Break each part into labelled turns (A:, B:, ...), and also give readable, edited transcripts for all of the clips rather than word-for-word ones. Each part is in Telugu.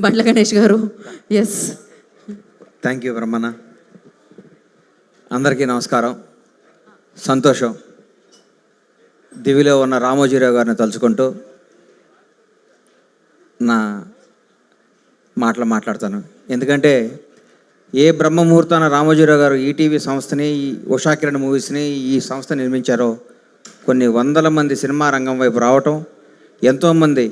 A: బండ్ల గణేష్ గారు. ఎస్,
B: థ్యాంక్ యూ బ్రహ్మణ. అందరికీ నమస్కారం. సంతోషం. దివిలో ఉన్న రామోజీరావు గారిని తలుచుకుంటూ నా మాట్లాడతాను. ఎందుకంటే ఏ బ్రహ్మముహూర్తాన రామోజీరావు గారు ఈటీవీ సంస్థని, ఈ ఉషాకిరణ్ మూవీస్ని, ఈ సంస్థ నిర్మించారో కొన్ని వందల మంది సినిమా రంగం వైపు రావటం, ఎంతోమంది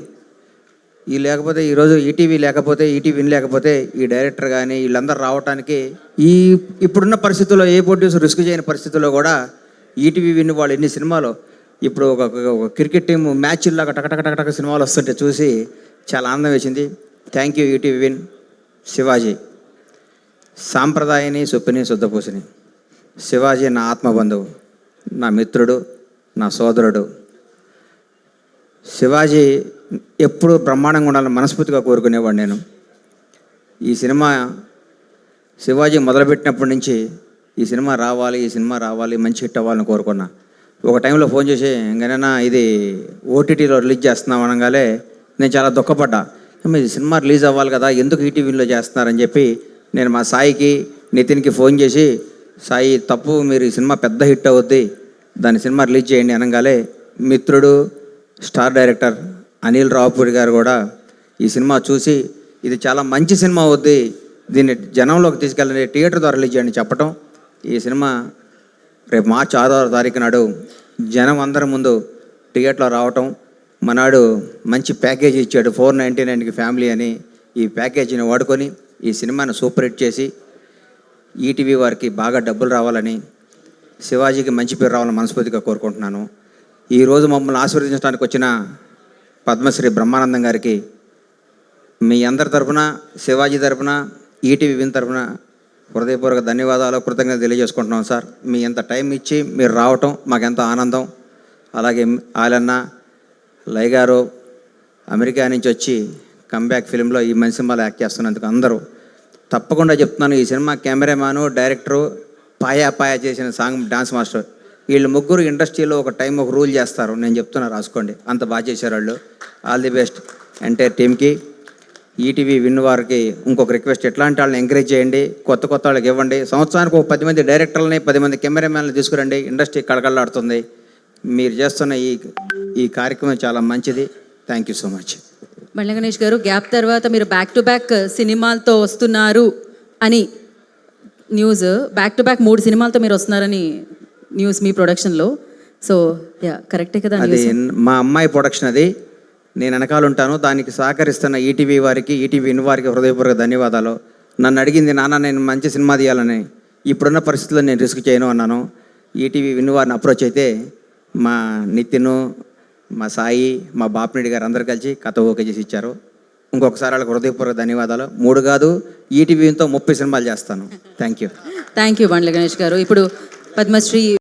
B: లేకపోతే ఈరోజు ఈటీవీ లేకపోతే, ఈటీవీని లేకపోతే ఈ డైరెక్టర్ కానీ వీళ్ళందరూ రావడానికి ఇప్పుడున్న పరిస్థితుల్లో ఏ ప్రొడ్యూసర్ రిస్క్ చేయని పరిస్థితుల్లో కూడా ఈటీవీ విన్ వాళ్ళు ఎన్ని సినిమాలు ఇప్పుడు ఒక క్రికెట్ టీం మ్యాచ్లాగా టకటక సినిమాలు వస్తుంటే చూసి చాలా ఆనందం వేసింది. Thank you ETV win. Shivaji సాంప్రదాయని, సొప్పిని, శుద్ధపూసిని. శివాజీ నా ఆత్మబంధువు, నా మిత్రుడు, నా సోదరుడు. శివాజీ ఎప్పుడు బ్రహ్మాండంగా ఉండాలని మనస్ఫూర్తిగా కోరుకునేవాడు నేను. ఈ సినిమా శివాజీ మొదలుపెట్టినప్పటి నుంచి ఈ సినిమా రావాలి, మంచి హిట్ అవ్వాలని కోరుకున్నా. ఒక టైంలో ఫోన్ చేసి, ఇంకనైనా ఇది ఓటీటీలో రిలీజ్ చేస్తున్నాం అనగానే నేను చాలా దుఃఖపడ్డా. ఈ సినిమా రిలీజ్ అవ్వాలి కదా, ఎందుకు ఈటీవీలో చేస్తున్నారని చెప్పి నేను మా సాయికి, నితిన్కి ఫోన్ చేసి, సాయి తప్పు, మీరు ఈ సినిమా పెద్ద హిట్ అవుద్ది, దాని సినిమా రిలీజ్ చేయండి అనగానే మిత్రుడు, స్టార్ డైరెక్టర్ అనిల్ రావుపూడి గారు కూడా ఈ సినిమా చూసి ఇది చాలా మంచి సినిమా అవుద్ది, దీన్ని జనంలోకి తీసుకెళ్ళండి, థియేటర్ ద్వారా రిలీజ్ చేయండి చెప్పటం. ఈ సినిమా రేపు మార్చి 6వ తారీఖు నాడు జనం అందరి ముందు థియేటర్లో రావటం. మనాడు మంచి ప్యాకేజీ ఇచ్చాడు, 499కి ఫ్యామిలీ అని. ఈ ప్యాకేజీని వాడుకొని ఈ సినిమాను సూపర్ హిట్ చేసి ఈటీవీ వారికి బాగా డబ్బులు రావాలని, శివాజీకి మంచి పేరు రావాలని మనస్ఫూర్తిగా కోరుకుంటున్నాను. ఈరోజు మమ్మల్ని ఆశీర్వదించడానికి వచ్చిన పద్మశ్రీ బ్రహ్మానందం గారికి మీ అందరి తరఫున, శివాజీ తరఫున, ఈటీవీ విన్ తరఫున హృదయపూర్వక ధన్యవాదాలు, కృతజ్ఞత తెలియజేసుకుంటున్నాం సార్. మీ ఎంత టైం ఇచ్చి మీరు రావటం మాకెంతో ఆనందం. అలాగే ఆలన్న, లై గారు అమెరికా నుంచి వచ్చి కమ్బ్యాక్ ఫిలింలో ఈ మంచి సినిమాలో యాక్ట్ చేస్తున్నందుకు అందరూ తప్పకుండా చెప్తున్నాను. ఈ సినిమా కెమెరామ్యాను, డైరెక్టరు, పాయా చేసిన సాంగ్ డాన్స్ మాస్టర్, వీళ్ళు ముగ్గురు ఇండస్ట్రీలో ఒక టైం ఒక రూల్ చేస్తారు. నేను చెప్తున్నా, రాసుకోండి. అంత బాగా చేశారు వాళ్ళు. ఆల్ ది బెస్ట్ ఎంటైర్ టీమ్కి. ఈటీవీ విన్ వారికి ఇంకొక రిక్వెస్ట్, ఎట్లాంటి వాళ్ళని ఎంకరేజ్ చేయండి, కొత్త వాళ్ళకి ఇవ్వండి. సంవత్సరానికి ఒక 10 మంది డైరెక్టర్లని, 10 మంది కెమెరామ్యాన్లు తీసుకురండి. ఇండస్ట్రీ కళకళలాడుతుంది. మీరు చేస్తున్న ఈ కార్యక్రమం చాలా మంచిది. Thank you so much.
A: Bandla Ganesh garu, gap తర్వాత మీరు బ్యాక్ టు బ్యాక్ సినిమాలతో వస్తున్నారు అని న్యూస్, బ్యాక్ టు బ్యాక్ 3 సినిమాలతో మీరు వస్తున్నారని న్యూస్ మీ ప్రొడక్షన్లో. సో యా, కరెక్టే కదా?
B: అది మా అమ్మాయి ప్రొడక్షన్, అది నేను వెనకాల ఉంటాను. దానికి సహకరిస్తున్న ఈటీవీ వారికి, ఈటీవీ విన్ వారికి హృదయపూర్వక ధన్యవాదాలు. నన్ను అడిగింది, నాన్న నేను మంచి సినిమా తీయాలని, ఇప్పుడున్న పరిస్థితుల్లో నేను రిస్క్ చేయను అన్నాను. ఈటీవీ విన్ వారిని అప్రోచ్ అయితే మా నితిన్, మా సాయి, మా బాపిరెడ్డి గారు అందరు కలిసి కథ ఓకే చేసి ఇచ్చారు. ఇంకొకసారి వాళ్ళకి హృదయపూర్వక ధన్యవాదాలు. 3 కాదు, ఈటీవీతో 30 సినిమాలు చేస్తాను. Thank you.
A: బండ్ల గణేష్ గారు. ఇప్పుడు పద్మశ్రీ